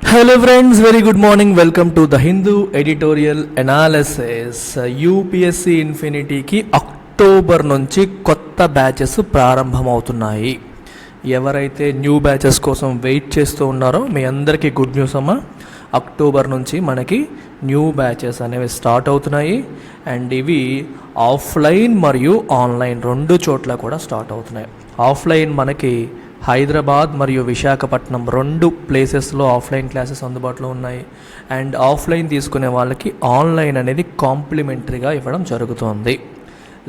Hello friends, very good morning. Welcome to the Hindu editorial analysis. UPSC ఇన్ఫినిటీకి October నుంచి కొత్త batches ప్రారంభమవుతున్నాయి. ఎవరైతే న్యూ బ్యాచెస్ కోసం వెయిట్ చేస్తూ ఉన్నారో మీ అందరికీ గుడ్ న్యూస్ అమ్మా. అక్టోబర్ నుంచి మనకి న్యూ బ్యాచెస్ అనేవి స్టార్ట్ అవుతున్నాయి అండ్ ఇవి ఆఫ్లైన్ మరియు ఆన్లైన్ రెండు చోట్ల కూడా స్టార్ట్ అవుతున్నాయి. ఆఫ్లైన్ మనకి హైదరాబాద్ మరియు విశాఖపట్నం రెండు ప్లేసెస్లో ఆఫ్లైన్ క్లాసెస్ అందుబాటులో ఉన్నాయి అండ్ ఆఫ్లైన్ తీసుకునే వాళ్ళకి ఆన్లైన్ అనేది కాంప్లిమెంటరీగా ఇవ్వడం జరుగుతుంది.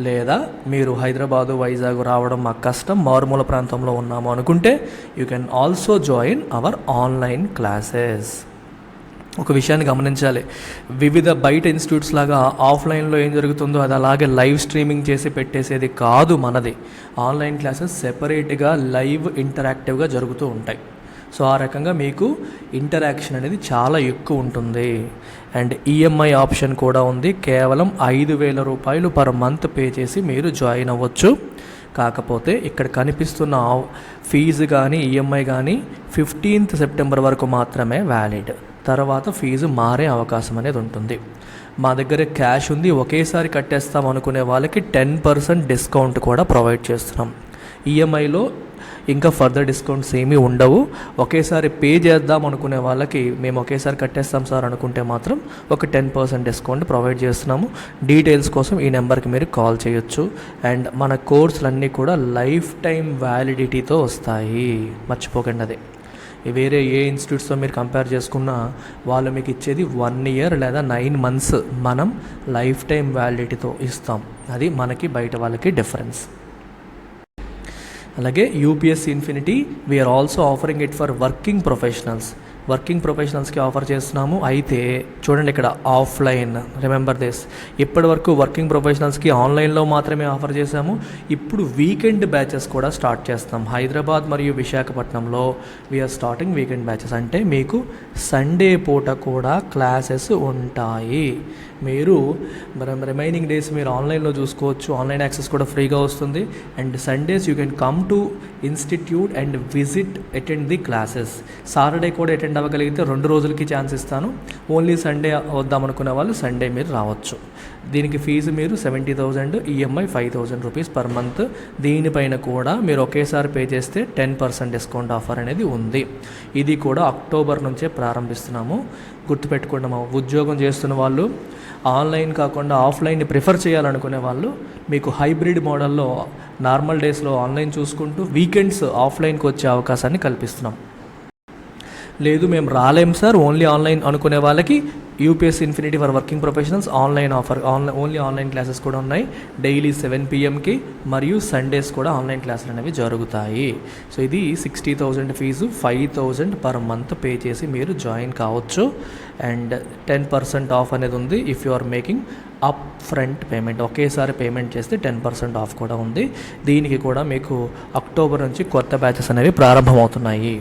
లేదా మీరు హైదరాబాదు వైజాగ్ రావడం మాకు కష్టం, మారుమూల ప్రాంతంలో ఉన్నాము అనుకుంటే you can also join hour online classes. ఒక విషయాన్ని గమనించాలి, వివిధ బయట ఇన్స్టిట్యూట్స్ లాగా ఆఫ్లైన్లో ఏం జరుగుతుందో అది అలాగే లైవ్ స్ట్రీమింగ్ చేసి పెట్టేసేది కాదు మనది. ఆన్లైన్ క్లాసెస్ సెపరేట్గా లైవ్ ఇంటరాక్టివ్గా జరుగుతూ ఉంటాయి. సో ఆ రకంగా మీకు ఇంటరాక్షన్ అనేది చాలా ఎక్కువ ఉంటుంది అండ్ ఈఎంఐ ఆప్షన్ కూడా ఉంది. కేవలం 5,000 రూపాయలు పర్ మంత్ పే చేసి మీరు జాయిన్ అవ్వచ్చు. కాకపోతే ఇక్కడ కనిపిస్తున్న ఫీజు కానీ ఈఎంఐ కానీ 15th సెప్టెంబర్ వరకు మాత్రమే వ్యాలిడ్. తర్వాత ఫీజు మారే అవకాశం అనేది ఉంటుంది. మా దగ్గర క్యాష్ ఉంది, ఒకేసారి కట్టేస్తాం అనుకునే వాళ్ళకి 10% డిస్కౌంట్ కూడా ప్రొవైడ్ చేస్తున్నాం. ఈఎంఐలో ఇంకా ఫర్దర్ డిస్కౌంట్స్ ఏమీ ఉండవు. ఒకేసారి పే చేద్దాం అనుకునే వాళ్ళకి మేము ఒకేసారి కట్టేస్తాం సార్ అనుకుంటే మాత్రం ఒక 10% డిస్కౌంట్ ప్రొవైడ్ చేస్తున్నాము. డీటెయిల్స్ కోసం ఈ నెంబర్కి మీరు కాల్ చేయొచ్చు. అండ్ మన కోర్సులన్నీ కూడా లైఫ్ టైం వ్యాలిడిటీతో వస్తాయి, మర్చిపోకండి. అది వేరే ఏ ఇన్స్టిట్యూట్స్తో మీరు కంపేర్ చేసుకున్నా వాళ్ళు మీకు ఇచ్చేది 1 year లేదా 9 months మనం లైఫ్ టైం వ్యాలిడిటీతో ఇస్తాం. అది మనకి బయట వాళ్ళకి డిఫరెన్స్. అలాగే UPSC infinity we're also offering it for working ప్రొఫెషనల్స్కి ఆఫర్ చేస్తున్నాము. అయితే చూడండి, ఇక్కడ ఆఫ్లైన్, రిమెంబర్ దిస్, ఇప్పటి వరకు వర్కింగ్ ప్రొఫెషనల్స్కి ఆన్లైన్లో మాత్రమే ఆఫర్ చేశాము. ఇప్పుడు వీకెండ్ బ్యాచెస్ కూడా స్టార్ట్ చేస్తాం. హైదరాబాద్ మరియు విశాఖపట్నంలో వీఆర్ స్టార్టింగ్ వీకెండ్ బ్యాచెస్. అంటే మీకు సండే పూట కూడా క్లాసెస్ ఉంటాయి. మీరు రిమైనింగ్ డేస్ మీరు ఆన్లైన్లో చూసుకోవచ్చు. ఆన్లైన్ యాక్సెస్ కూడా ఫ్రీగా వస్తుంది. And Sundays you can come to institute and attend the classes. Saturday కూడా అటెండ్ అవ్వగలిగితే 2 రోజులకి ఛాన్స్ ఇస్తాను. ఓన్లీ సండే వద్దామనుకునే వాళ్ళు సండే మీరు రావచ్చు. దీనికి ఫీజు మీరు 70,000, ఈఎంఐ 5,000 రూపీస్ పర్ మంత్. దీనిపైన కూడా మీరు ఒకేసారి పే చేస్తే 10% డిస్కౌంట్ ఆఫర్ అనేది ఉంది. ఇది కూడా అక్టోబర్ నుంచే ప్రారంభిస్తున్నాము. గుర్తుపెట్టుకోండి, మా ఉద్యోగం చేస్తున్న వాళ్ళు ఆన్లైన్ కాకుండా ఆఫ్లైన్ని ప్రిఫర్ చేయాలనుకునే వాళ్ళు మీకు హైబ్రిడ్ మోడల్లో నార్మల్ డేస్లో ఆన్లైన్ చూసుకుంటూ వీకెండ్స్ ఆఫ్లైన్కి వచ్చే అవకాశాన్ని కల్పిస్తున్నాం. లేదు మేము రాలేం సార్ ఓన్లీ ఆన్లైన్ అనుకునే వాళ్ళకి UPSC infinity for working professionals online offer, only online classes కూడా ఉన్నాయి. డైలీ 7 PM మరియు సండేస్ కూడా ఆన్లైన్ క్లాసులు అనేవి జరుగుతాయి. సో ఇది 60,000 ఫీజు, 5,000 పర్ మంత్ పే చేసి మీరు జాయిన్ కావచ్చు. అండ్ 10% ఆఫ్ అనేది ఉంది if you are making up front payment. ఒకేసారి పేమెంట్ చేస్తే 10% ఆఫ్ కూడా ఉంది. దీనికి కూడా మీకు అక్టోబర్ నుంచి కొత్త బ్యాచెస్ అనేవి ప్రారంభమవుతున్నాయి.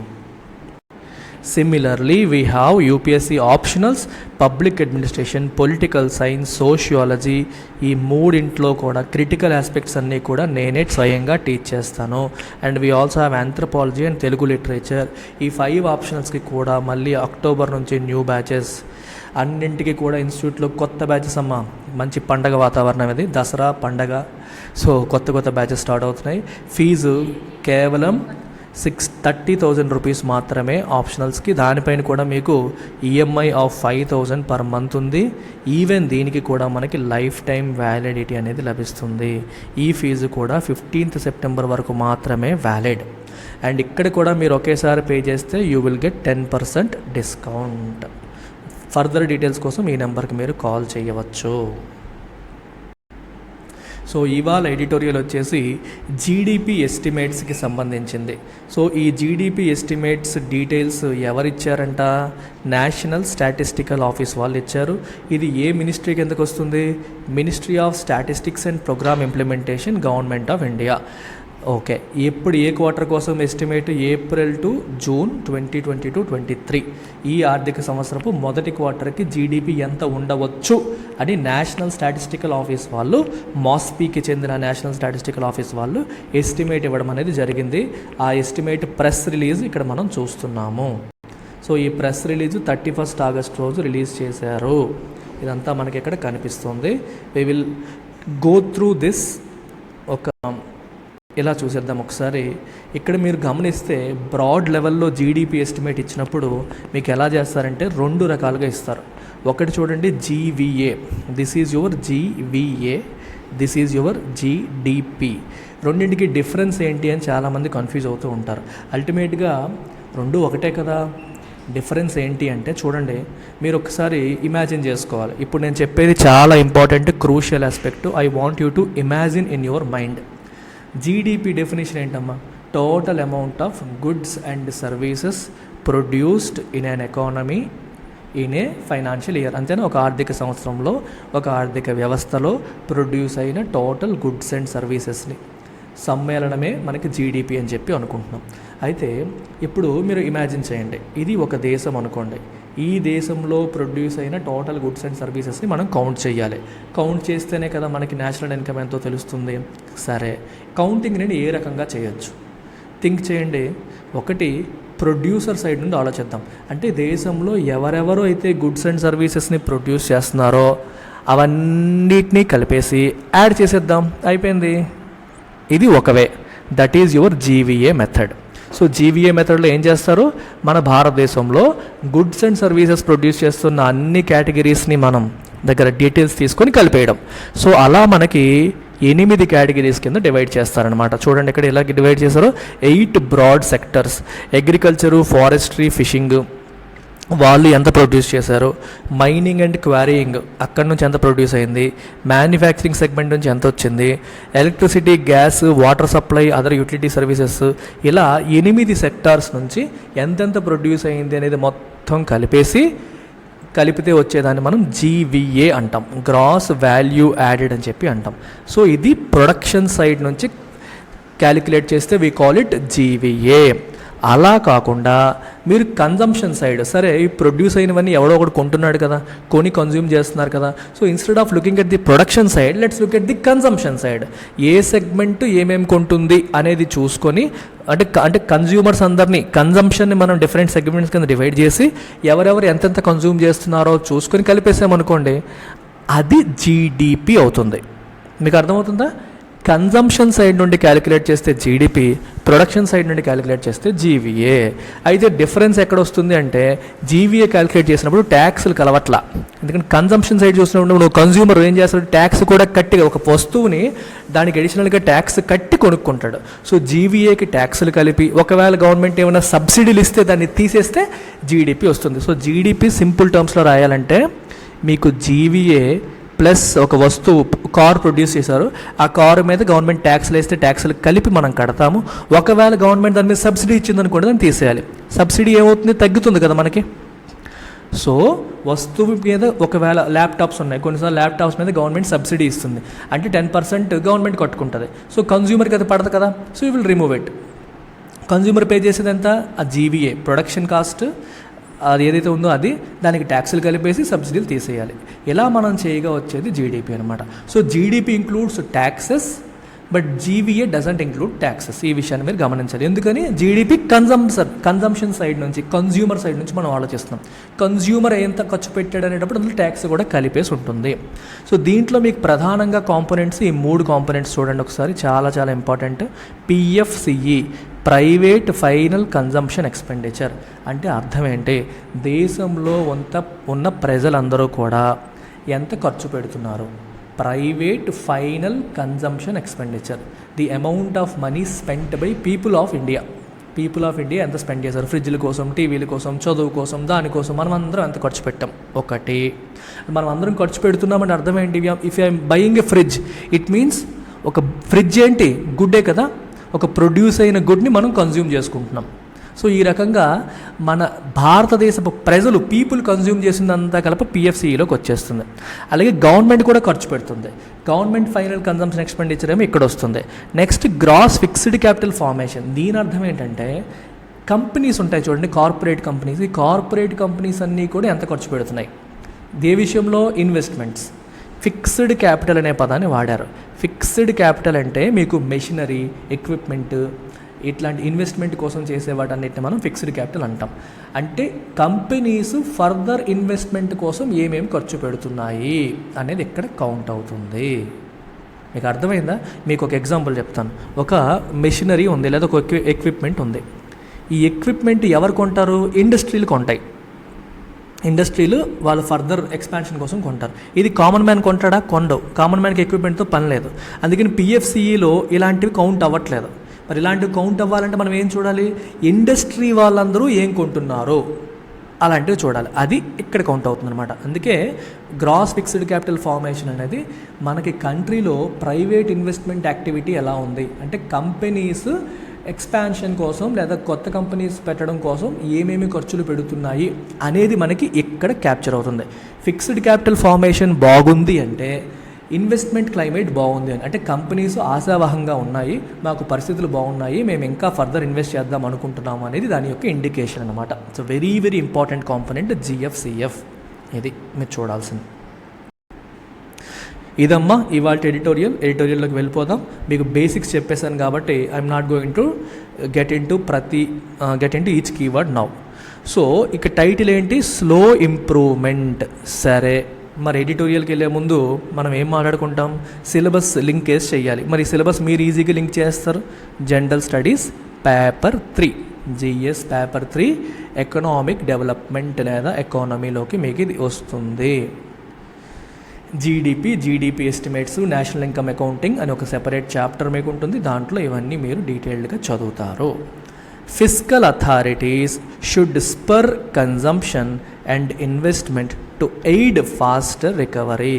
Similarly, we have UPSC optionals, public administration, political science, sociology. ఈ మూడింట్లో కూడా క్రిటికల్ ఆస్పెక్ట్స్ అన్నీ కూడా నేనే స్వయంగా టీచ్ చేస్తాను. And we also have anthropology and Telugu literature. ఈ 5 ఆప్షనల్స్కి కూడా మళ్ళీ అక్టోబర్ నుంచి న్యూ బ్యాచెస్. అన్నింటికి కూడా ఇన్స్టిట్యూట్లో కొత్త బ్యాచెస్ అమ్మ. మంచి పండగ వాతావరణం ఇది, దసరా పండగ. సో కొత్త బ్యాచెస్ స్టార్ట్ అవుతున్నాయి. ఫీజు కేవలం 30,000 రూపీస్ మాత్రమే ఆప్షనల్స్కి. దానిపైన కూడా మీకు ఈఎంఐ ఆఫ్ 5,000 పర్ మంత్ ఉంది. ఈవెన్ దీనికి కూడా మనకి లైఫ్ టైం వ్యాలిడిటీ అనేది లభిస్తుంది. ఈ ఫీజు కూడా 15th సెప్టెంబర్ వరకు మాత్రమే వ్యాలిడ్. అండ్ ఇక్కడ కూడా మీరు ఒకేసారి పే చేస్తే you will get 10% discount. Further details కోసం ఈ నెంబర్కి మీరు కాల్ చేయవచ్చు. సో ఇవాళ ఎడిటోరియల్ వచ్చేసి జీడిపి ఎస్టిమేట్స్కి సంబంధించింది. సో ఈ జీడిపి ఎస్టిమేట్స్ డీటెయిల్స్ ఎవరిచ్చారంట? నేషనల్ స్టాటిస్టికల్ ఆఫీస్ వాళ్ళు ఇచ్చారు. ఇది ఏ మినిస్ట్రీకి ఎందుకు వస్తుంది? Ministry of statistics and programme implementation, government of India. Okay, ఎప్పుడు ఏ క్వార్టర్ కోసం ఎస్టిమేట్? ఏప్రిల్ టు జూన్ 2022-23 ఈ ఆర్థిక సంవత్సరపు మొదటి క్వార్టర్కి జీడిపి ఎంత ఉండవచ్చు అని నేషనల్ స్టాటిస్టికల్ ఆఫీస్ వాళ్ళు, మాస్పీకి చెందిన నేషనల్ స్టాటిస్టికల్ ఆఫీస్ వాళ్ళు ఎస్టిమేట్ ఇవ్వడం అనేది జరిగింది. ఆ ఎస్టిమేట్ ప్రెస్ రిలీజ్ ఇక్కడ మనం చూస్తున్నాము. సో ఈ ప్రెస్ రిలీజ్ 31 ఆగస్ట్ రోజు రిలీజ్ చేశారు. ఇదంతా మనకి ఇక్కడ కనిపిస్తుంది. We will go through this. ఒక ఇలా చూసేద్దాం ఒకసారి. ఇక్కడ మీరు గమనిస్తే బ్రాడ్ లెవెల్లో జీడిపి ఎస్టిమేట్ ఇచ్చినప్పుడు మీకు ఎలా చేస్తారంటే 2 రకాలుగా ఇస్తారు. ఒకటి చూడండి, GVA, this is your GVA, this is your GDP. రెండింటికి డిఫరెన్స్ ఏంటి అని చాలామంది కన్ఫ్యూజ్ అవుతూ ఉంటారు. అల్టిమేట్గా 2 ఒకటే కదా. డిఫరెన్స్ ఏంటి అంటే చూడండి, మీరు ఒకసారి ఇమాజిన్ చేసుకోవాలి. ఇప్పుడు నేను చెప్పేది చాలా important, crucial aspect. I want you to imagine in your mind. GDP definition ఏంటమ్మా? Total amount of goods and services produced in an economy in a financial year. అంతేనా? ఒక ఆర్థిక సంవత్సరంలో, ఒక ఆర్థిక వ్యవస్థలో ప్రొడ్యూస్ అయిన టోటల్ గుడ్స్ అండ్ సర్వీసెస్ని సమ్మేళనమే మనకి జీడిపి అని చెప్పి అనుకుంటున్నాం. అయితే ఇప్పుడు మీరు ఇమాజిన్ చేయండి, ఇది ఒక దేశం అనుకోండి. ఈ దేశంలో ప్రొడ్యూస్ అయిన టోటల్ గుడ్స్ అండ్ సర్వీసెస్ని మనం కౌంట్ చేయాలి. కౌంట్ చేస్తేనే కదా మనకి నేషనల్ ఇన్కమ్ ఎంతో తెలుస్తుంది. సరే, కౌంటింగ్ నేను ఏ రకంగా చేయొచ్చు? థింక్ చేయండి. ఒకటి, ప్రొడ్యూసర్ సైడ్ నుండి ఆలోచిద్దాం. అంటే దేశంలో ఎవరెవరు అయితే గుడ్స్ అండ్ సర్వీసెస్ని ప్రొడ్యూస్ చేస్తున్నారో అవన్నిటినీ కలిపేసి యాడ్ చేసేద్దాం, అయిపోయింది. ఇది ఒక way. That is your GVA method. So GVA మెథడ్లో ఏం చేస్తారు? మన భారతదేశంలో గుడ్స్ అండ్ సర్వీసెస్ ప్రొడ్యూస్ చేస్తున్న అన్ని కేటగిరీస్ని మనం దగ్గర డీటెయిల్స్ తీసుకొని కలిపేయడం. సో అలా మనకి 8 కేటగిరీస్ కింద డివైడ్ చేస్తారనమాట. చూడండి ఇక్కడ ఎలా డివైడ్ చేశారో. 8 broad sectors. Agriculture, forestry, fishing వాళ్ళు ఎంత ప్రొడ్యూస్ చేశారు, మైనింగ్ అండ్ క్వారీయింగ్ అక్కడి నుంచి ఎంత ప్రొడ్యూస్ అయింది, మ్యానుఫ్యాక్చరింగ్ సెగ్మెంట్ నుంచి ఎంత వచ్చింది, electricity, gas, water supply, other utility services, ఇలా 8 సెక్టార్స్ నుంచి ఎంతెంత ప్రొడ్యూస్ అయింది అనేది మొత్తం కలిపితే వచ్చేదాన్ని మనం జీవీఏ అంటాం. గ్రాస్ వాల్యూ యాడెడ్ అని చెప్పి అంటాం. సో ఇది ప్రొడక్షన్ సైడ్ నుంచి క్యాలిక్యులేట్ చేస్తే వీ కాల్ ఇట్ జీవీఏ. అలా కాకుండా మీరు కన్జంప్షన్ సైడ్, సరే ఈ ప్రొడ్యూస్ అయినవన్నీ ఎవడో ఒకటి కొంటున్నాడు కదా, కొని కన్జ్యూమ్ చేస్తున్నారు కదా. So instead of looking at the production side, let's look at the consumption side. A segment ఏమేమి కొంటుంది అనేది చూసుకొని, అంటే కన్జ్యూమర్స్ అందరినీ, కన్జంప్షన్ని మనం డిఫరెంట్ సెగ్మెంట్స్ కింద డివైడ్ చేసి ఎవరెవరు ఎంతెంత కన్జ్యూమ్ చేస్తున్నారో చూసుకొని కలిపేసామనుకోండి, అది జీడిపి అవుతుంది. మీకు అర్థమవుతుందా? కన్జంప్షన్ సైడ్ నుండి క్యాలిక్యులేట్ చేస్తే జీడిపి, ప్రొడక్షన్ సైడ్ నుండి క్యాలిక్యులేట్ చేస్తే జీవీఏ. అయితే డిఫరెన్స్ ఎక్కడ వస్తుంది అంటే, జీవీఏ క్యాలిక్యులేట్ చేసినప్పుడు ట్యాక్స్లు కలవట్లా. ఎందుకంటే కన్జంప్షన్ సైడ్ చూసినప్పుడు నువ్వు కన్జ్యూమర్ ఏం చేస్తాడు, ట్యాక్స్ కూడా కట్టి, ఒక వస్తువుని దానికి అడిషనల్గా ట్యాక్స్ కట్టి కొనుక్కుంటాడు. సో జీవీఏకి ట్యాక్స్లు కలిపి, ఒకవేళ గవర్నమెంట్ ఏమైనా సబ్సిడీలు ఇస్తే దాన్ని తీసేస్తే జీడిపి వస్తుంది. సో జీడిపి సింపుల్ టర్మ్స్లో రాయాలంటే మీకు జీవీఏ ప్లస్ ఒక వస్తువు, కార్ ప్రొడ్యూస్ చేశారు, ఆ కారు మీద గవర్నమెంట్ ట్యాక్స్లు వేస్తే ట్యాక్స్లు కలిపి మనం కడతాము. ఒకవేళ గవర్నమెంట్ దాని మీద సబ్సిడీ ఇచ్చిందనుకోండి, దాన్ని తీసేయాలి. సబ్సిడీ ఏమవుతుంది? తగ్గుతుంది కదా మనకి. సో వస్తువు మీద, ఒకవేళ ల్యాప్టాప్స్ ఉన్నాయి, కొన్నిసార్లు ల్యాప్టాప్స్ మీద గవర్నమెంట్ సబ్సిడీ ఇస్తుంది, అంటే 10% గవర్నమెంట్ కట్టుకుంటుంది. సో కన్జ్యూమర్కి అది పడదు కదా. So you will remove it. Consumer pay చేసేది ఎంత? ఆ జీవీఏ ప్రొడక్షన్ కాస్ట్ అది ఏదైతే ఉందో అది, దానికి ట్యాక్స్లు కలిపేసి సబ్సిడీలు తీసేయాలి. ఇలా మనం చేయగా వచ్చేది జీడిపి అనమాట. So GDP includes taxes, but GVA doesn't include taxes. ఈ విషయాన్ని మీరు గమనించాలి. ఎందుకని? జీడిపి కన్జంప్షన్ సైడ్ నుంచి, కన్జ్యూమర్ సైడ్ నుంచి మనం ఆలోచిస్తున్నాం. కన్జ్యూమర్ ఎంత ఖర్చు పెట్టాడు అనేటప్పుడు అందులో ట్యాక్స్ కూడా కలిపేసి ఉంటుంది. సో దీంట్లో మీకు ప్రధానంగా కాంపోనెంట్స్, ఈ 3 కాంపోనెంట్స్ చూడండి ఒకసారి, చాలా చాలా important. PFCE, private final consumption expenditure. అంటే అర్థం ఏంటి? దేశంలో ఉన్న ప్రజలందరూ కూడా ఎంత ఖర్చు పెడుతున్నారు. Private final consumption expenditure, the amount of money spent by people of India. People of India ఎంత స్పెండ్ చేశారు, ఫ్రిడ్జ్ల కోసం, టీవీల కోసం, చదువు కోసం, దానికోసం మనం అందరం ఎంత ఖర్చు పెట్టాం. ఒకటి, మనం అందరం ఖర్చు పెడుతున్నామంటే అర్థం ఏంటి? If I'm buying a fridge, it means ఒక ఫ్రిడ్జ్ ఏంటి? గుడ్డే కదా. ఒక ప్రొడ్యూస్ అయిన గుడ్ని మనం కన్జ్యూమ్ చేసుకుంటున్నాం. సో ఈ రకంగా మన భారతదేశపు ప్రజలు, పీపుల్ కన్జ్యూమ్ చేసిందంతా కలిపి పిఎఫ్సిఈలోకి వచ్చేస్తుంది. అలాగే గవర్నమెంట్ కూడా ఖర్చు పెడుతుంది. గవర్నమెంట్ ఫైనల్ కన్జంప్షన్ ఎక్స్పెండిచర్ ఏమో ఇక్కడ వస్తుంది. Next gross fixed capital formation. దీని అర్థం ఏంటంటే, కంపెనీస్ ఉంటాయి చూడండి, కార్పొరేట్ కంపెనీస్. ఈ కార్పొరేట్ కంపెనీస్ అన్నీ కూడా ఎంత ఖర్చు పెడుతున్నాయి. ఏ విషయంలో? ఇన్వెస్ట్మెంట్స్. ఫిక్స్డ్ క్యాపిటల్ అనే పదాన్ని వాడారు. ఫిక్స్డ్ క్యాపిటల్ అంటే మీకు మెషినరీ, ఎక్విప్మెంట్, ఇట్లాంటి ఇన్వెస్ట్మెంట్ కోసం చేసే వాటన్నిటిని మనం ఫిక్స్డ్ క్యాపిటల్ అంటాం. అంటే కంపెనీస్ ఫర్దర్ ఇన్వెస్ట్మెంట్ కోసం ఏమేమి ఖర్చు పెడుతున్నాయి అనేది ఇక్కడ కౌంట్ అవుతుంది. మీకు అర్థమైందా? మీకు ఒక ఎగ్జాంపుల్ చెప్తాను. ఒక మెషినరీ ఉంది లేదా ఒక ఎక్విప్మెంట్ ఉంది. ఈ ఎక్విప్మెంట్ ఎవరు కొంటారు? ఇండస్ట్రీలు కొంటాయి. ఇండస్ట్రీలు వాళ్ళు ఫర్దర్ ఎక్స్పాన్షన్ కోసం కొంటారు. ఇది కామన్ మ్యాన్ కొంటాడా? కొండవు. కామన్ మ్యాన్కి ఎక్విప్మెంట్తో పని లేదు. అందుకని పిఎఫ్సిఈలో ఇలాంటివి కౌంట్ అవ్వట్లేదు. మరి ఇలాంటివి కౌంట్ అవ్వాలంటే మనం ఏం చూడాలి? ఇండస్ట్రీ వాళ్ళందరూ ఏం కొంటున్నారో అలాంటివి చూడాలి. అది ఇక్కడ కౌంట్ అవుతుంది అనమాట. అందుకే గ్రాస్ ఫిక్స్డ్ క్యాపిటల్ ఫార్మేషన్ అనేది మనకి కంట్రీలో ప్రైవేట్ ఇన్వెస్ట్మెంట్ యాక్టివిటీ ఎలా ఉంది అంటే కంపెనీస్ ఎక్స్పాన్షన్ కోసం లేదా కొత్త కంపెనీస్ పెట్టడం కోసం ఏమేమి ఖర్చులు పెడుతున్నాయి అనేది మనకి ఇక్కడ క్యాప్చర్ అవుతుంది. ఫిక్స్డ్ క్యాపిటల్ ఫార్మేషన్ బాగుంది అంటే ఇన్వెస్ట్మెంట్ క్లైమేట్ బాగుంది అని అంటే కంపెనీస్ ఆశావహంగా ఉన్నాయి, మాకు పరిస్థితులు బాగున్నాయి, మేము ఇంకా ఫర్దర్ ఇన్వెస్ట్ చేద్దాం అనుకుంటున్నాము అనేది దాని యొక్క ఇండికేషన్ అనమాట. So very very important component GFCF. ఇది మీరు చూడాల్సింది. ఇదమ్మా ఇవాళ ఎడిటోరియల్లోకి వెళ్ళిపోదాం. మీకు బేసిక్స్ చెప్పేశాను కాబట్టి I'm not going to get in to each keyword now. So ఇక టైటిల్ ఏంటి? Slow improvement. సరే, మరి ఎడిటోరియల్కి వెళ్ళే ముందు మనం ఏం మాట్లాడుకుంటాం? సిలబస్ లింకేజ్ చేయాలి. మరి సిలబస్ మీరు ఈజీగా లింక్ చేస్తారు. General studies paper 3 GS paper 3 economic development లేదా ఎకానమీలోకి మీకు ఇది వస్తుంది. GDP estimates, national income accounting అని ఒక సెపరేట్ చాప్టర్ మీకు ఉంటుంది. దాంట్లో ఇవన్నీ మీరు డీటెయిల్డ్గా చదువుతారు. Fiscal authorities should spur consumption and investment to aid faster recovery.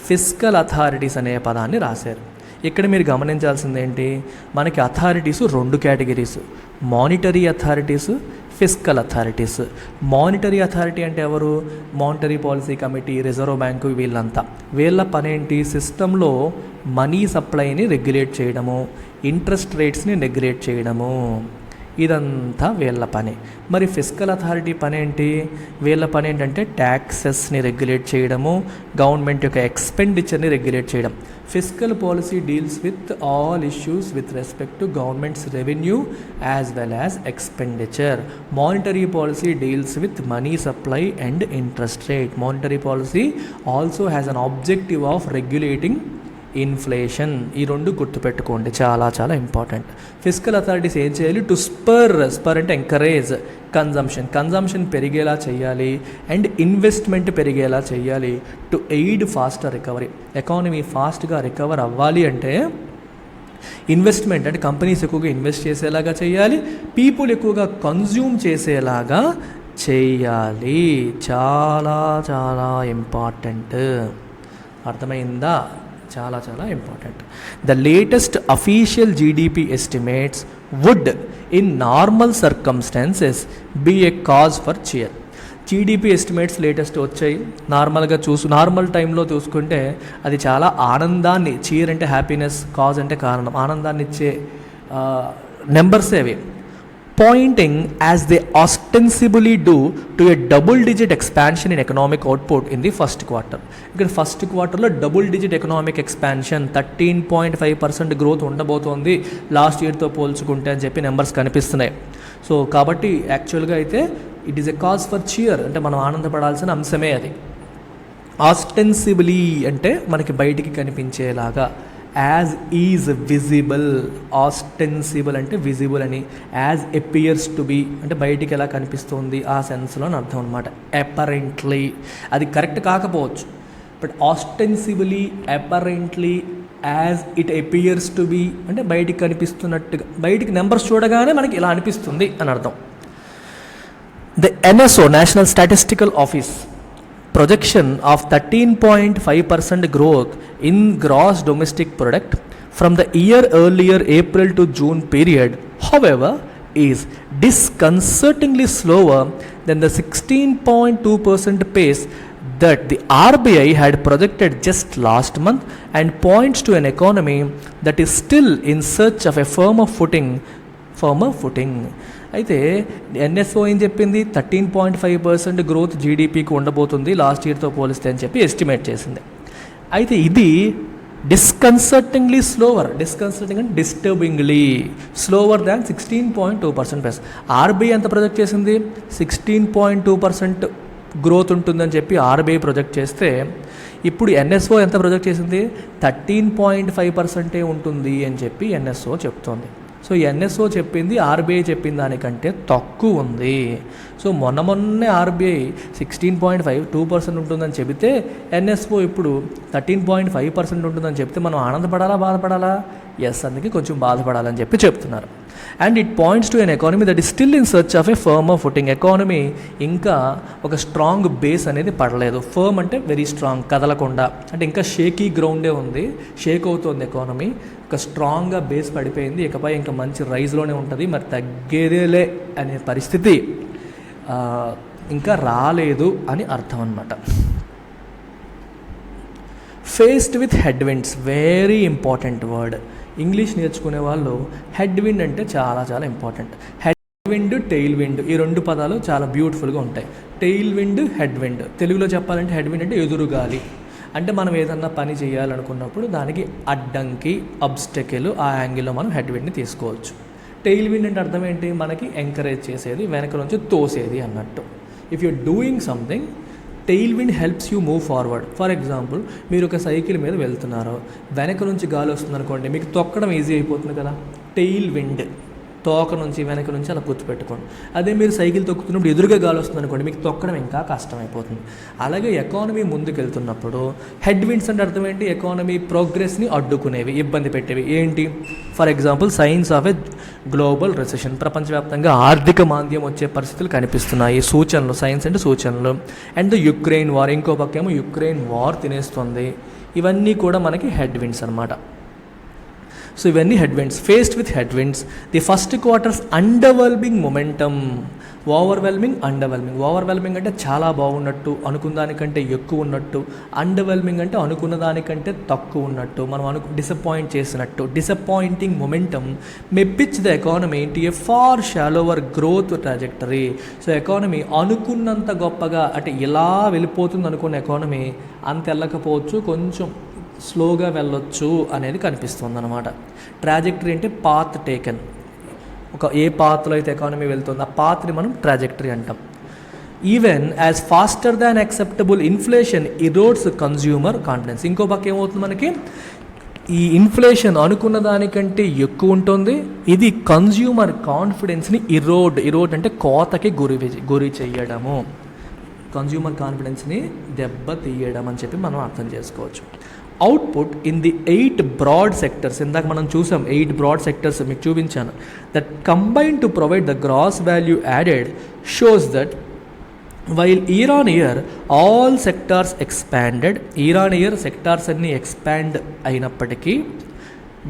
Fiscal authorities అనే పదాన్ని రాశారు. ఇక్కడ మీరు గమనించాల్సింది ఏంటి? మనకి authorities 2 categories, monetary authorities, fiscal authorities. Monetary authority అంటే ఎవరు? Monetary policy committee, reserve bank, వీళ్ళంతా. వీళ్ళ పనేంటి? సిస్టంలో మనీ సప్లైని రెగ్యులేట్ చేయడము, ఇంట్రెస్ట్ రేట్స్ని రెగ్యులేట్ చేయడము, ఇదంతా వీళ్ళ పని. మరి ఫిస్కల్ అథారిటీ పని ఏంటి? వీళ్ళ పని ఏంటంటే ట్యాక్సెస్ని రెగ్యులేట్ చేయడము, గవర్నమెంట్ యొక్క ఎక్స్పెండిచర్ని రెగ్యులేట్ చేయడం. Fiscal policy deals with all issues with respect to governments revenue as well as expenditure. Monetary policy deals with money supply and interest rate. Monetary policy also has an objective of regulating inflation. ఈ 2 గుర్తుపెట్టుకోండి, చాలా చాలా important. Fiscal authorities ఏం చేయాలి? To spur అంటే encourage consumption పెరిగేలా చేయాలి and investment పెరిగేలా చేయాలి. To aid faster recovery. Economy ఫాస్ట్గా రికవర్ అవ్వాలి అంటే ఇన్వెస్ట్మెంట్ అంటే కంపెనీస్ ఎక్కువగా ఇన్వెస్ట్ చేసేలాగా చేయాలి, పీపుల్ ఎక్కువగా కన్జ్యూమ్ చేసేలాగా చేయాలి. చాలా చాలా ఇంపార్టెంట్. అర్థమైందా? చాలా చాలా important. The latest official GDP estimates would in normal circumstances be a cause for cheer. GDP estimates latest వచ్చాయి. నార్మల్ టైంలో చూసుకుంటే అది చాలా ఆనందాన్ని, చీర్ అంటే హ్యాపీనెస్, కాజ్ అంటే కారణం, ఆనందాన్ని ఇచ్చే నెంబర్సే అవి. pointing as they ostensibly do to a double-digit expansion in economic output in the first quarter. ఇక్కడ ఫస్ట్ క్వార్టర్లో double-digit economic expansion 13.5% గ్రోత్ ఉండబోతోంది లాస్ట్ ఇయర్తో పోల్చుకుంటే అని చెప్పి నెంబర్స్ కనిపిస్తున్నాయి. సో కాబట్టి యాక్చువల్గా అయితే it is a cause for cheer, అంటే మనం ఆనందపడాల్సిన అంశమే అది. ఆస్టెన్సిబిలీ అంటే మనకి బయటికి కనిపించేలాగా, యాజ్ ఈజ్ విజిబుల్. ఆస్టెన్సిబుల్ అంటే విజిబుల్ అని, యాజ్ ఎపియర్స్ టు బీ అంటే బయటికి ఎలా కనిపిస్తుంది ఆ సెన్స్లో అని అర్థం అనమాట. అపరెంట్లీ అది కరెక్ట్ కాకపోవచ్చు, but ostensibly, apparently, as it appears to be అంటే బయటికి కనిపిస్తున్నట్టుగా, బయటికి నెంబర్స్ చూడగానే మనకి ఇలా అనిపిస్తుంది అని అర్థం. The NSO national statistical office projection of 13.5% growth in gross domestic product from the year earlier April to June period, however, is disconcertingly slower than the 16.2% pace that the RBI had projected just last month, and points to an economy that is still in search of a firmer footing. అయితే NSO ఏం చెప్పింది? 13.5% growth జీడిపికి ఉండబోతుంది last ఇయర్తో పోలిస్తే అని చెప్పి estimate చేసింది. అయితే ఇది disconcertingly slower, disconcerting and disturbingly slower than 16.2% plus. RBI ఎంత ప్రొజెక్ట్ చేసింది? 16.2% గ్రోత్ ఉంటుందని చెప్పి ఆర్బీఐ ప్రొజెక్ట్ చేస్తే, ఇప్పుడు ఎన్ఎస్ఓ ఎంత ప్రొజెక్ట్ చేసింది? 13.5% ఉంటుంది అని చెప్పి ఎన్ఎస్ఓ చెప్తోంది. సో ఎన్ఎస్ఓ చెప్పింది ఆర్బీఐ చెప్పిన దానికంటే తక్కువ ఉంది. సో మొన్నే ఆర్బీఐ 16.52% ఉంటుందని చెబితే ఎన్ఎస్ఓ ఇప్పుడు 13.5% ఉంటుందని చెప్తే మనం ఆనందపడాలా, బాధపడాలా? ఎస్, అందుకే కొంచెం బాధపడాలని చెప్పి చెప్తున్నారు. And it points to an economy that is still in search of a firm of footing. Economy ఇంకా ఒక స్ట్రాంగ్ బేస్ అనేది పడలేదు. ఫర్మ్ అంటే వెరీ స్ట్రాంగ్, కదలకుండా, అంటే ఇంకా షేకీ గ్రౌండే ఉంది, షేక్ అవుతుంది ఎకానమీ. ఒక స్ట్రాంగ్గా బేస్ పడిపోయింది, ఇకపై ఇంకా మంచి రైజ్లోనే ఉంటుంది, మరి తగ్గేదేలే అనే పరిస్థితి ఇంకా రాలేదు అని అర్థం అన్నమాట. Faced with head winds, very important word. English నేర్చుకునే వాళ్ళు హెడ్ విండ్ అంటే చాలా చాలా important. Head wind, tail wind, ఈ రెండు పదాలు చాలా బ్యూటిఫుల్గా ఉంటాయి. Tail wind, head wind. తెలుగులో చెప్పాలంటే హెడ్ విండ్ అంటే ఎదురుగాలి. అంటే మనం ఏదన్నా పని చేయాలనుకున్నప్పుడు దానికి అడ్డంకి, అబ్స్టెకిల్, ఆ యాంగిల్లో మనం హెడ్ విండ్ని తీసుకోవచ్చు. టెయిల్ విండ్ అంటే అర్థం ఏంటి? మనకి ఎంకరేజ్ చేసేది, వెనక నుంచి తోసేది అన్నట్టు. If you're doing something, tail wind helps you move forward. For example, మీరు ఒక సైకిల్ మీద వెళ్తున్నారు, వెనక నుంచి గాలి వస్తుంది అనుకోండి, మీకు తొక్కడం ఈజీ అయిపోతుంది కదా. టెయిల్ విండ్, తోక నుంచి వెనక నుంచి అలా గుర్తుపెట్టుకోండి. అదే మీరు సైకిల్ తొక్కుతున్నప్పుడు ఎదురుగా గాలి వస్తుంది అనుకోండి, మీకు తొక్కడం ఇంకా కష్టమైపోతుంది. అలాగే ఎకానమీ ముందుకు వెళ్తున్నప్పుడు హెడ్ విండ్స్ అంటే అర్థం ఏంటి? ఎకానమీ ప్రోగ్రెస్ని అడ్డుకునేవి, ఇబ్బంది పెట్టేవి. ఏంటి? For example, science of a global recession, ప్రపంచవ్యాప్తంగా ఆర్థిక మాంద్యం వచ్చే పరిస్థితులు కనిపిస్తున్నాయి. సూచనలు, సైన్స్ అంటే సూచనలు. అండ్ యుక్రెయిన్ వార్, ఇంకో పక్కేమో యుక్రెయిన్ వార్ తినేస్తుంది. ఇవన్నీ కూడా మనకి హెడ్ విండ్స్ అనమాట. సో ఇవన్నీ head winds. Faced with head winds, the first quarters underwhelming momentum. Overwhelming, underwhelming. Overwhelming అంటే చాలా బాగున్నట్టు, అనుకున్న దానికంటే ఎక్కువ ఉన్నట్టు. అండర్వెల్మింగ్ అంటే అనుకున్న దానికంటే తక్కువ ఉన్నట్టు, మనం డిసప్పాయింట్ చేసినట్టు. Disappointing momentum may pitch the economy to a far shallower growth trajectory. So economy అనుకున్నంత గొప్పగా, అంటే ఇలా వెళ్ళిపోతుంది అనుకున్న ఎకానమీ అంత వెళ్ళకపోవచ్చు, కొంచెం స్లోగా వెళ్ళొచ్చు అనేది కనిపిస్తుంది అనమాట. ట్రాజెక్టరీ అంటే పాత్ టేకెన్. ఏ పాత్లో అయితే ఎకానమీ వెళ్తుందో ఆ పాత్ని మనం ట్రాజెక్టరీ అంటాం. Even as faster than acceptable inflation erodes consumer confidence. ఇంకో పక్క ఏమవుతుంది మనకి? ఈ ఇన్ఫ్లేషన్ అనుకున్న దానికంటే ఎక్కువ ఉంటుంది, ఇది కన్జ్యూమర్ కాన్ఫిడెన్స్ని ఇరోడ్ అంటే కోతకి గురి చేయడము, కన్జ్యూమర్ కాన్ఫిడెన్స్ని దెబ్బతీయడం అని చెప్పి మనం అర్థం చేసుకోవచ్చు. Output in the 8 broad sectors, ఇందాక మనం చూసాం 8 బ్రాడ్ సెక్టర్స్ మీకు చూపించాను, that combine to provide the gross value added shows that while year on year all sectors expanded. Year on year sectors అన్నీ ఎక్స్పాండ్ అయినప్పటికీ,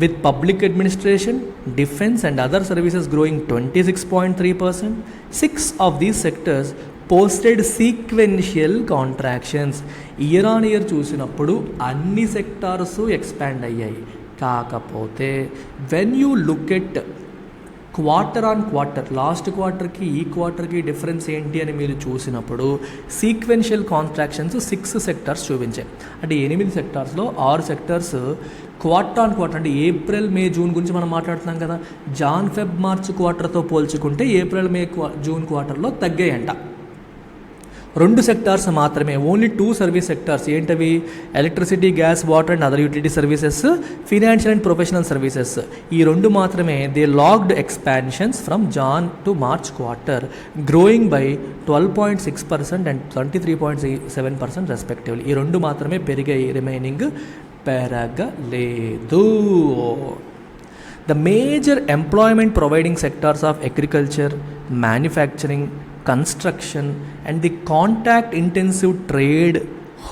with public administration, defense and other services growing 26.3%, 6 of these sectors posted sequential contractions. Year on year చూసినప్పుడు అన్ని sectors expand అయ్యాయి. కాకపోతే when you look at quarter on quarter, last క్వార్టర్కి ఈ క్వార్టర్కి difference ఏంటి అని మీరు చూసినప్పుడు సీక్వెన్షియల్ కాంట్రాక్షన్స్ 6 సెక్టార్స్ చూపించాయి. అంటే 8 సెక్టార్స్లో 6 సెక్టార్స్ క్వార్టర్ ఆన్ క్వార్టర్, అంటే ఏప్రిల్ మే జూన్ గురించి మనం మాట్లాడుతున్నాం కదా, జాన్ ఫెబ్ మార్చ్ క్వార్టర్తో పోల్చుకుంటే ఏప్రిల్ మే జూన్ క్వార్టర్లో తగ్గాయంట. 2 సెక్టార్స్ మాత్రమే, ఓన్లీ 2 సర్వీస్ సెక్టార్స్. ఏంటవి? Electricity, gas, water and other utility services, financial and professional services. ఈ 2 మాత్రమే they logged expansions from Jan to March quarter, growing by 12.6% and 23.7% respectively. ఈ 2 మాత్రమే పెరిగాయి, remaining పెరగలేదు. The major employment providing sectors of agriculture, manufacturing, construction and the contact intensive trade,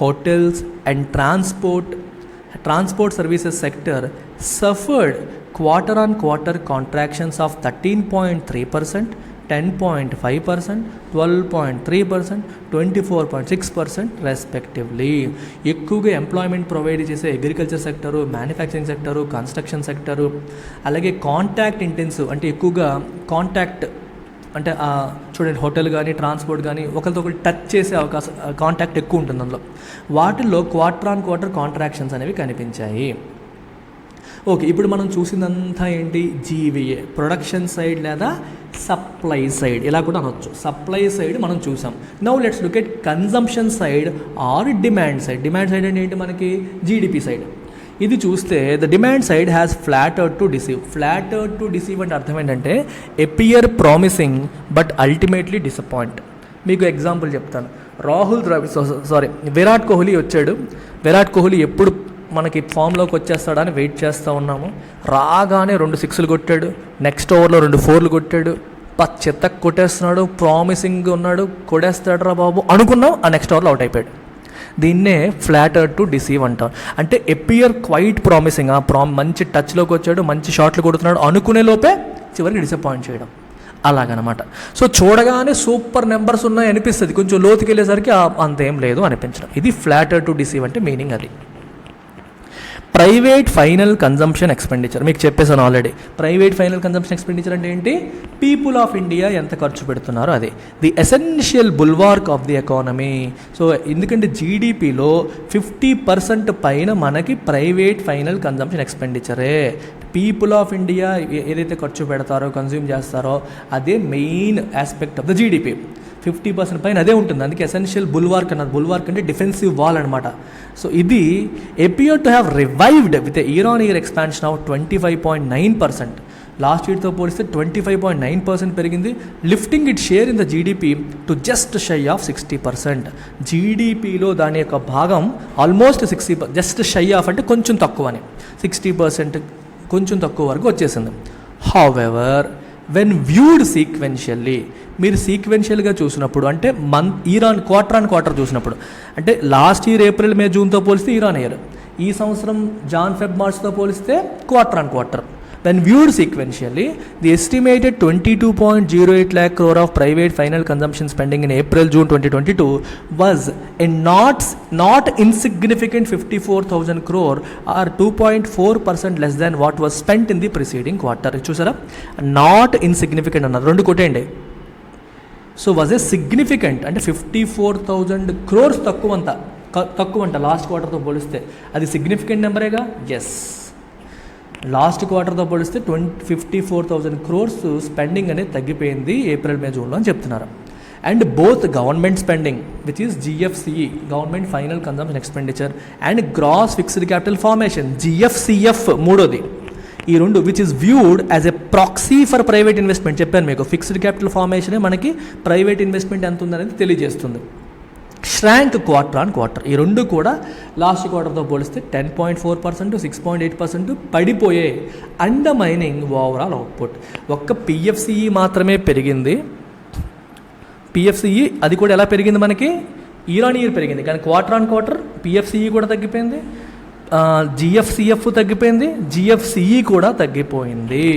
hotels and transport services sector suffered quarter on quarter contractions of 13.3%, 10.5%, 12.3%, 24.6% respectively. ఎక్కువగా employment provide చేసే agriculture sector, manufacturing sector, construction sector, అలాగే contact intensive అంటే ఎక్కువగా contact అంటే చూడండి hotel కానీ transport కానీ ఒకరితో ఒకటి టచ్ చేసే అవకాశం కాంటాక్ట్ ఎక్కువ ఉంటుంది అందులో. వాటిల్లో క్వార్టర్ ఆన్ క్వార్టర్ కాంట్రాక్షన్స్ అనేవి కనిపించాయి. ఓకే, ఇప్పుడు మనం చూసిందంతా ఏంటి? జీవీఏ, ప్రొడక్షన్ సైడ్ లేదా సప్లై సైడ్ ఇలా కూడా అనొచ్చు. సప్లై సైడ్ మనం చూసాం. Now let's look at consumption side or demand side. Demand side అంటే ఏంటి మనకి? GDP side. ఇది చూస్తే the demand side has flattered to deceive. Flattered to deceive అంటే అర్థం ఏంటంటే appear promising but ultimately disappoint. మీకు ఎగ్జాంపుల్ చెప్తాను. విరాట్ కోహ్లీ వచ్చాడు. విరాట్ కోహ్లీ ఎప్పుడు మనకి ఫామ్లోకి వచ్చేస్తాడని వెయిట్ చేస్తూ ఉన్నాము. రాగానే 2 6లు కొట్టాడు, నెక్స్ట్ ఓవర్లో 2 4లు కొట్టాడు, చెత్త కొట్టేస్తున్నాడు, ప్రామిసింగ్ ఉన్నాడు, కొడేస్తాడు రా బాబు అనుకున్నాం. ఆ నెక్స్ట్ ఓవర్లో అవుట్ అయిపోయాడు. దీన్నే ఫ్లాటర్డ్ టు డిసీవ్ అంటాం. అంటే ఎపియర్ క్వైట్ ప్రామిసింగ్, మంచి టచ్లోకి వచ్చాడు, మంచి షాట్లు కొడుతున్నాడు అనుకునే లోపే చివరికి డిసప్పాయింట్ చేయడం, అలాగనమాట. సో చూడగానే సూపర్ నెంబర్స్ ఉన్నాయి అనిపిస్తుంది, కొంచెం లోతుకి వెళ్ళేసరికి అంతేం లేదు అనిపించడం. ఇది ఫ్లాటర్డ్ టు డిసీవ్ అంటే మీనింగ్ అది. ప్రైవేట్ ఫైనల్ కన్జంప్షన్ ఎక్స్పెండిచర్ మీకు చెప్పేసాను already. Private final consumption expenditure అంటే ఏంటి? పీపుల్ ఆఫ్ ఇండియా ఎంత ఖర్చు పెడుతున్నారో అది. The essential bulwark of the economy. So ఎందుకంటే జీడిపిలో 50% పైన మనకి ప్రైవేట్ ఫైనల్ కన్జంప్షన్ ఎక్స్పెండిచరే. పీపుల్ ఆఫ్ ఇండియా ఏదైతే ఖర్చు పెడతారో, కన్జ్యూమ్ చేస్తారో అదే main aspect of the GDP. 50% పైన అదే ఉంటుంది. అందుకే ఎసెన్షియల్ బుల్వార్క్ అన్నది. బుల్వార్క్ అంటే డిఫెన్సివ్ వాల్ అనమాట. సో ఇది appear to have revived with year on year expansion of 25.9%. Last ఇయర్తో పోలిస్తే 25.9% పెరిగింది. Lifting it share in the GDP to just shy of 60%. జీడిపిలో దాని యొక్క భాగం ఆల్మోస్ట్ 60%, జస్ట్ షై ఆఫ్ అంటే కొంచెం తక్కువ అని, 60% కొంచెం తక్కువ వరకు వచ్చేసింది. హౌవెవర్ వెన్ వ్యూడ్ సీక్వెన్షియల్లీ, మీరు సీక్వెన్షియల్గా చూసినప్పుడు అంటే క్వార్టర్ ఆన్ క్వార్టర్ చూసినప్పుడు, అంటే లాస్ట్ ఇయర్ ఏప్రిల్ మే జూన్తో పోలిస్తే ఇయర్ ఆన్ ఇయర్, ఈ సంవత్సరం జాన్ ఫెబ్ మార్చ్తో పోలిస్తే quarter on quarter. When viewed sequentially the estimated 22.08 lakh crore of private final consumption spending in April-June 2022 was a not insignificant 54,000 crore or 2.4% less than what was spent in the preceding quarter. చూసారా, not insignificant అన్నారు, 2 కొట్టేయండి. So was a significant అంటే 54,000 crores తక్కువ అంట last క్వార్టర్తో పోలిస్తే. అది significant నెంబరేగా? Yes. Last క్వార్టర్తో పోలిస్తే 54,000 crores spending అనేది తగ్గిపోయింది ఏప్రిల్ మే జూన్లో అని చెప్తున్నారు. And both government spending which is GFCE, government final consumption expenditure, and gross fixed capital formation GFCF మూడోది, ఈ రెండు which is viewed as a proxy for private investment. చెప్పాను మీకు, ఫిక్స్డ్ క్యాపిటల్ ఫార్మేషనే మనకి ప్రైవేట్ ఇన్వెస్ట్మెంట్ ఎంత ఉందనేది తెలియజేస్తుంది. ష్రాంక్ క్వార్టర్ ఆన్ క్వార్టర్, ఈ రెండు కూడా లాస్ట్ క్వార్టర్తో పోలిస్తే 10.4%, 6.8% పడిపోయాయి. Undermining overall output. ఒక్క పిఎఫ్సిఈ మాత్రమే పెరిగింది. పిఎఫ్సిఈ అది కూడా ఎలా పెరిగింది మనకి? ఇయర్ ఆన్ ఇయర్ పెరిగింది, కానీ క్వార్టర్ ఆన్ క్వార్టర్ పిఎఫ్సిఈ కూడా తగ్గిపోయింది, జిఎఫ్సిఎఫ్ తగ్గిపోయింది, జిఎఫ్సిఈ కూడా తగ్గిపోయింది.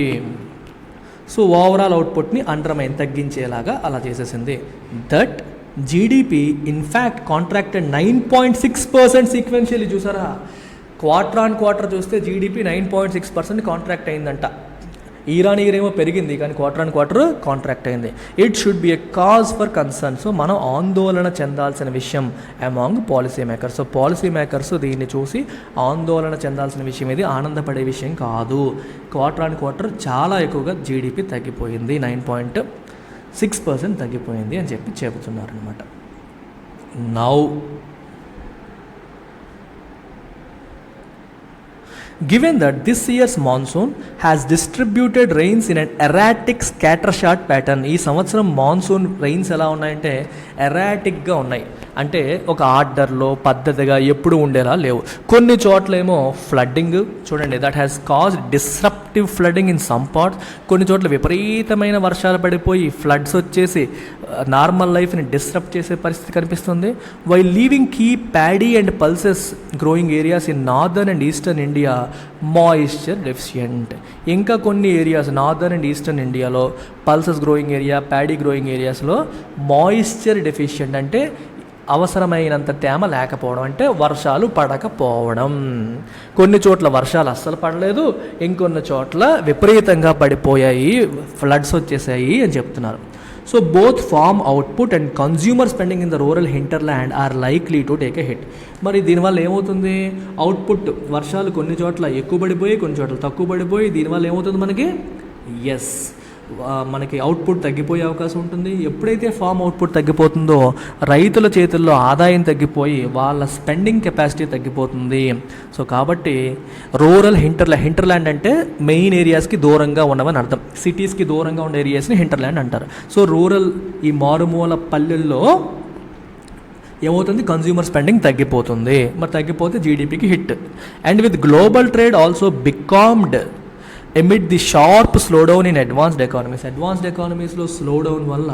సో ఓవరాల్ అవుట్పుట్ని అండర్మైన్ తగ్గించేలాగా అలా చేసేసింది. That GDP in fact contracted 9.6% sequentially. చూసారా, క్వార్టర్ ఆన్ క్వార్టర్ చూస్తే జీడిపి 9.6% కాంట్రాక్ట్ అయిందంట. ఇయర్ ఆన్ ఇయర్ ఏమో పెరిగింది, కానీ క్వార్టర్ ఆన్ క్వార్టర్ కాంట్రాక్ట్ అయింది. It should be a cause for concern. So మనం ఆందోళన చెందాల్సిన విషయం among policy makers. So policy makers దీన్ని చూసి ఆందోళన చెందాల్సిన విషయం, ఇది ఆనందపడే విషయం కాదు. క్వార్టర్ ఆన్ క్వార్టర్ చాలా ఎక్కువగా జీడిపి తగ్గిపోయింది, 9.6% తగ్గిపోయింది అని చెబుతున్నారనమాట. Now given that this year's monsoon has distributed rains in an erratic scattershot pattern, ఈ సంవత్సరం మాన్సూన్ రైన్స్ ఎలా ఉన్నాయంటే ఎరాటిక్గా ఉన్నాయి. అంటే ఒక ఆర్డర్లో పద్ధతిగా ఎప్పుడు ఉండేలా లేవు. కొన్ని చోట్లేమో ఫ్లడ్డింగ్ చూడండి, that has caused disruptive flooding in some parts. కొన్ని చోట్ల విపరీతమైన వర్షాలు పడిపోయి ఫ్లడ్స్ వచ్చేసి నార్మల్ లైఫ్ని డిస్రప్ట్ చేసే పరిస్థితి కనిపిస్తుంది. While leaving key paddy and pulses growing areas in northern and eastern India moisture deficient. ఇంకా కొన్ని ఏరియాస్ నార్దర్న్ అండ్ ఈస్టర్న్ ఇండియాలో pulses growing area, paddy growing ఏరియాస్లో మాయిశ్చర్ డెఫిషియంట్ అంటే అవసరమైనంత తేమ లేకపోవడం, అంటే వర్షాలు పడకపోవడం. కొన్ని చోట్ల వర్షాలు అస్సలు పడలేదు, ఇంకొన్ని చోట్ల విపరీతంగా పడిపోయాయి, ఫ్లడ్స్ వచ్చేసాయి అని చెప్తున్నారు. So both farm output and consumer spending in the rural hinterland are likely to take a hit. మరి దీనివల్ల ఏమవుతుంది, అవుట్పుట్ వర్షాలు కొన్ని చోట్ల ఎక్కువ పడిపోయి కొన్ని చోట్ల తక్కువ పడిపోయి దీనివల్ల ఏమవుతుంది మనకి, ఎస్ మనకి అవుట్పుట్ తగ్గిపోయే అవకాశం ఉంటుంది. ఎప్పుడైతే ఫామ్ అవుట్పుట్ తగ్గిపోతుందో రైతుల చేతుల్లో ఆదాయం తగ్గిపోయి వాళ్ళ స్పెండింగ్ కెపాసిటీ తగ్గిపోతుంది. సో కాబట్టి రూరల్ హింటర్ల్యాండ్ అంటే మెయిన్ ఏరియాస్కి దూరంగా ఉన్నవని అర్థం. సిటీస్కి దూరంగా ఉన్న ఏరియాస్ని హింటర్ల్యాండ్ అంటారు. సో రూరల్ ఈ మారుమూల పల్లెల్లో ఏమవుతుంది, కన్జ్యూమర్ స్పెండింగ్ తగ్గిపోతుంది. మరి తగ్గిపోతే జీడిపికి hit. And with global trade also becalmed amid the sharp slowdown in advanced ఎకానమీస్లో స్లోడౌన్ వల్ల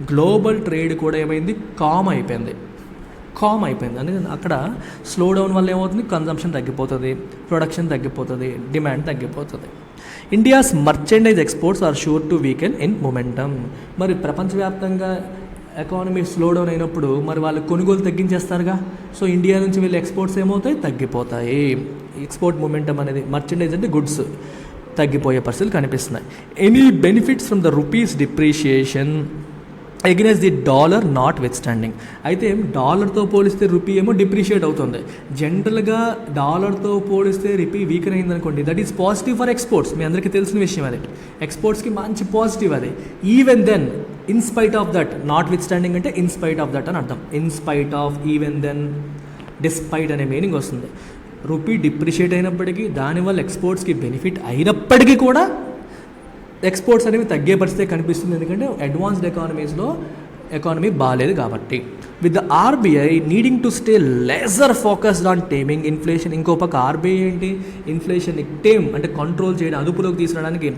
గ్లోబల్ ట్రేడ్ కూడా ఏమైంది, కామ్ అయిపోయింది. అంటే అక్కడ స్లోడౌన్ వల్ల ఏమవుతుంది, కన్జంప్షన్ తగ్గిపోతుంది, ప్రొడక్షన్ తగ్గిపోతుంది, డిమాండ్ తగ్గిపోతుంది. India's merchandise exports are sure to weaken in momentum. మరి ప్రపంచవ్యాప్తంగా ఎకానమీ స్లోడౌన్ అయినప్పుడు మరి వాళ్ళు కొనుగోలు తగ్గించేస్తారుగా. సో ఇండియా నుంచి వీళ్ళు ఎక్స్పోర్ట్స్ ఏమవుతాయి, తగ్గిపోతాయి. ఎక్స్పోర్ట్ మొమెంటమ్ అనేది, మర్చెండైజ్ అంటే గుడ్స్, తగ్గిపోయే పరిస్థితులు కనిపిస్తున్నాయి. Any benefits from the rupees depreciation against the dollar not with standing. అయితే డాలర్తో పోలిస్తే రూపీ ఏమో డిప్రిషియేట్ అవుతుంది. జనరల్గా డాలర్తో పోలిస్తే రూపీ వీకన్ అయింది అనుకోండి, that is positive for exports. మీ అందరికీ తెలిసిన విషయం అది, ఎక్స్పోర్ట్స్కి మంచి పాజిటివ్ అది. Even then in spite of that, notwithstanding అంటే ఇన్ స్పైట్ ఆఫ్ దట్ అని అర్థం. In spite of, even then, despite అనే మీనింగ్ వస్తుంది. రూపీ డిప్రిషియేట్ అయినప్పటికీ దానివల్ల ఎక్స్పోర్ట్స్కి బెనిఫిట్ అయినప్పటికీ కూడా ఎక్స్పోర్ట్స్ అనేవి తగ్గే పరిస్థితి కనిపిస్తుంది. ఎందుకంటే అడ్వాన్స్డ్ ఎకానమీస్లో ఎకానమీ బాగాలేదు కాబట్టి. With the RBI needing to stay laser focused on taming inflation. ఇంకో పక్క ఆర్బీఐ ఏంటి, ఇన్ఫ్లేషన్ని టేమ్ అంటే కంట్రోల్ చేయడం, అదుపులోకి తీసుకురావడానికి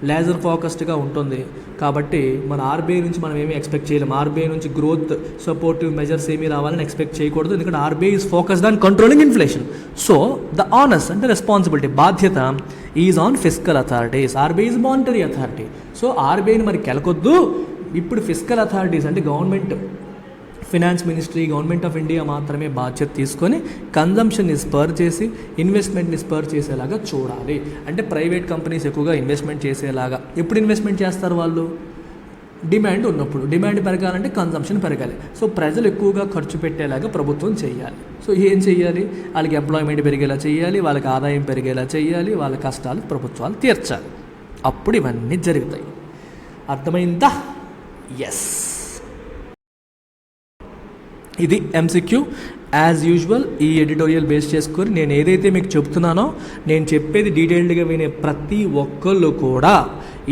లేజర్ ఫోకస్డ్గా ఉంటుంది. కాబట్టి మన ఆర్బీఐ నుంచి మనం ఏమీ ఎక్స్పెక్ట్ చేయలేము. ఆర్బీఐ నుంచి గ్రోత్ సపోర్టివ్ మెజర్స్ ఏమీ రావాలని ఎక్స్పెక్ట్ చేయకూడదు. ఎందుకంటే RBI is focused on controlling inflation. So the onus అంటే రెస్పాన్సిబిలిటీ, బాధ్యత is on fiscal authorities. RBI is monetary authority. So ఆర్బీఐని మరి కెలకొద్దు. ఇప్పుడు ఫిస్కల్ అథారిటీస్ అంటే government, finance ministry, government of India మాత్రమే బాధ్యత తీసుకొని కన్జంప్షన్ని స్పర్ చేసి ఇన్వెస్ట్మెంట్ని స్పర్ చేసేలాగా చూడాలి. అంటే ప్రైవేట్ కంపెనీస్ ఎక్కువగా ఇన్వెస్ట్మెంట్ చేసేలాగా. ఎప్పుడు ఇన్వెస్ట్మెంట్ చేస్తారు వాళ్ళు, డిమాండ్ ఉన్నప్పుడు. డిమాండ్ పెరగాలంటే కన్జంప్షన్ పెరగాలి. సో ప్రజలు ఎక్కువగా ఖర్చు పెట్టేలాగా ప్రభుత్వం చేయాలి. సో ఏం చేయాలి, వాళ్ళకి ఎంప్లాయ్మెంట్ పెరిగేలా చేయాలి, వాళ్ళకి ఆదాయం పెరిగేలా చేయాలి, వాళ్ళ కష్టాలు ప్రభుత్వాలు తీర్చాలి. అప్పుడు ఇవన్నీ జరుగుతాయి. అర్థమైందా? ఎస్. ఇది ఎంసీక్యూ. యాజ్ యూజువల్ ఈ ఎడిటోరియల్ బేస్ చేసుకొని నేను ఏదైతే మీకు చెప్తున్నానో, నేను చెప్పేది డీటెయిల్డ్గా వినే ప్రతి ఒక్కళ్ళు కూడా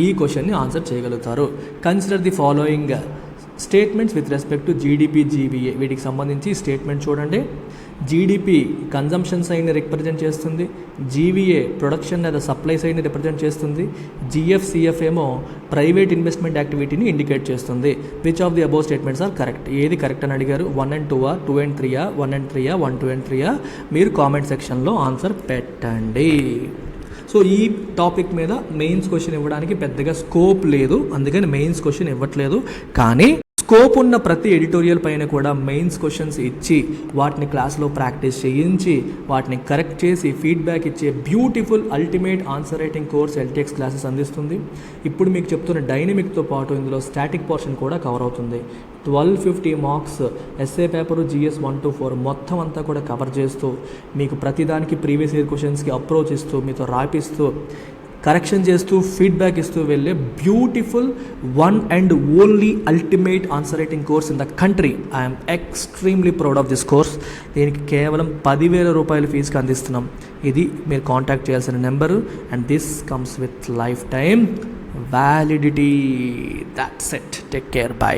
ఈ క్వశ్చన్ని ఆన్సర్ చేయగలుగుతారు. Consider the following statements with respect to GDP, GVA. వీటికి సంబంధించి స్టేట్మెంట్ చూడండి. జీడిపి కన్జంప్షన్ సైడ్ని రిప్రజెంట్ చేస్తుంది, జీవీఏ ప్రొడక్షన్ లేదా సప్లై సైడ్ని రిప్రజెంట్ చేస్తుంది, జిఎఫ్సిఎఫ్ ఏమో ప్రైవేట్ ఇన్వెస్ట్మెంట్ యాక్టివిటీని ఇండికేట్ చేస్తుంది. Which of the above statements are correct? ఏది కరెక్ట్ అని అడిగారు. 1 and 2, 2 and 3, 1 and 3, 1, 2 and 3? మీరు కామెంట్ సెక్షన్లో ఆన్సర్ పెట్టండి. సో ఈ టాపిక్ మీద మెయిన్స్ క్వశ్చన్ ఇవ్వడానికి పెద్దగా స్కోప్ లేదు, అందుకని మెయిన్స్ క్వశ్చన్ ఇవ్వట్లేదు. కానీ స్కోప్ ఉన్న ప్రతి ఎడిటోరియల్ పైన కూడా మెయిన్స్ క్వశ్చన్స్ ఇచ్చి వాటిని క్లాస్లో ప్రాక్టీస్ చేయించి వాటిని కరెక్ట్ చేసి ఫీడ్బ్యాక్ ఇచ్చే beautiful ultimate answer writing course LTX classes అందిస్తుంది. ఇప్పుడు మీకు చెప్తున్న డైనమిక్తో పాటు ఇందులో స్టాటిక్ పోర్షన్ కూడా కవర్ అవుతుంది. 1250 marks essay paper, GS 1 to 4 మొత్తం అంతా కూడా కవర్ చేస్తూ మీకు ప్రతిదానికి ప్రీవియస్ ఇయర్ క్వశ్చన్స్కి అప్రోచ్ ఇస్తూ మీతో రాపిస్తూ కరెక్షన్ చేస్తూ ఫీడ్బ్యాక్ ఇస్తూ వెళ్ళే beautiful one and only ultimate answer writing course in the country. I'm extremely proud of this course. దీనికి కేవలం 10,000 రూపాయల ఫీజుకి అందిస్తున్నాం. ఇది మీరు కాంటాక్ట్ చేయాల్సిన number. And this comes with life time validity. That's it. Take care. By.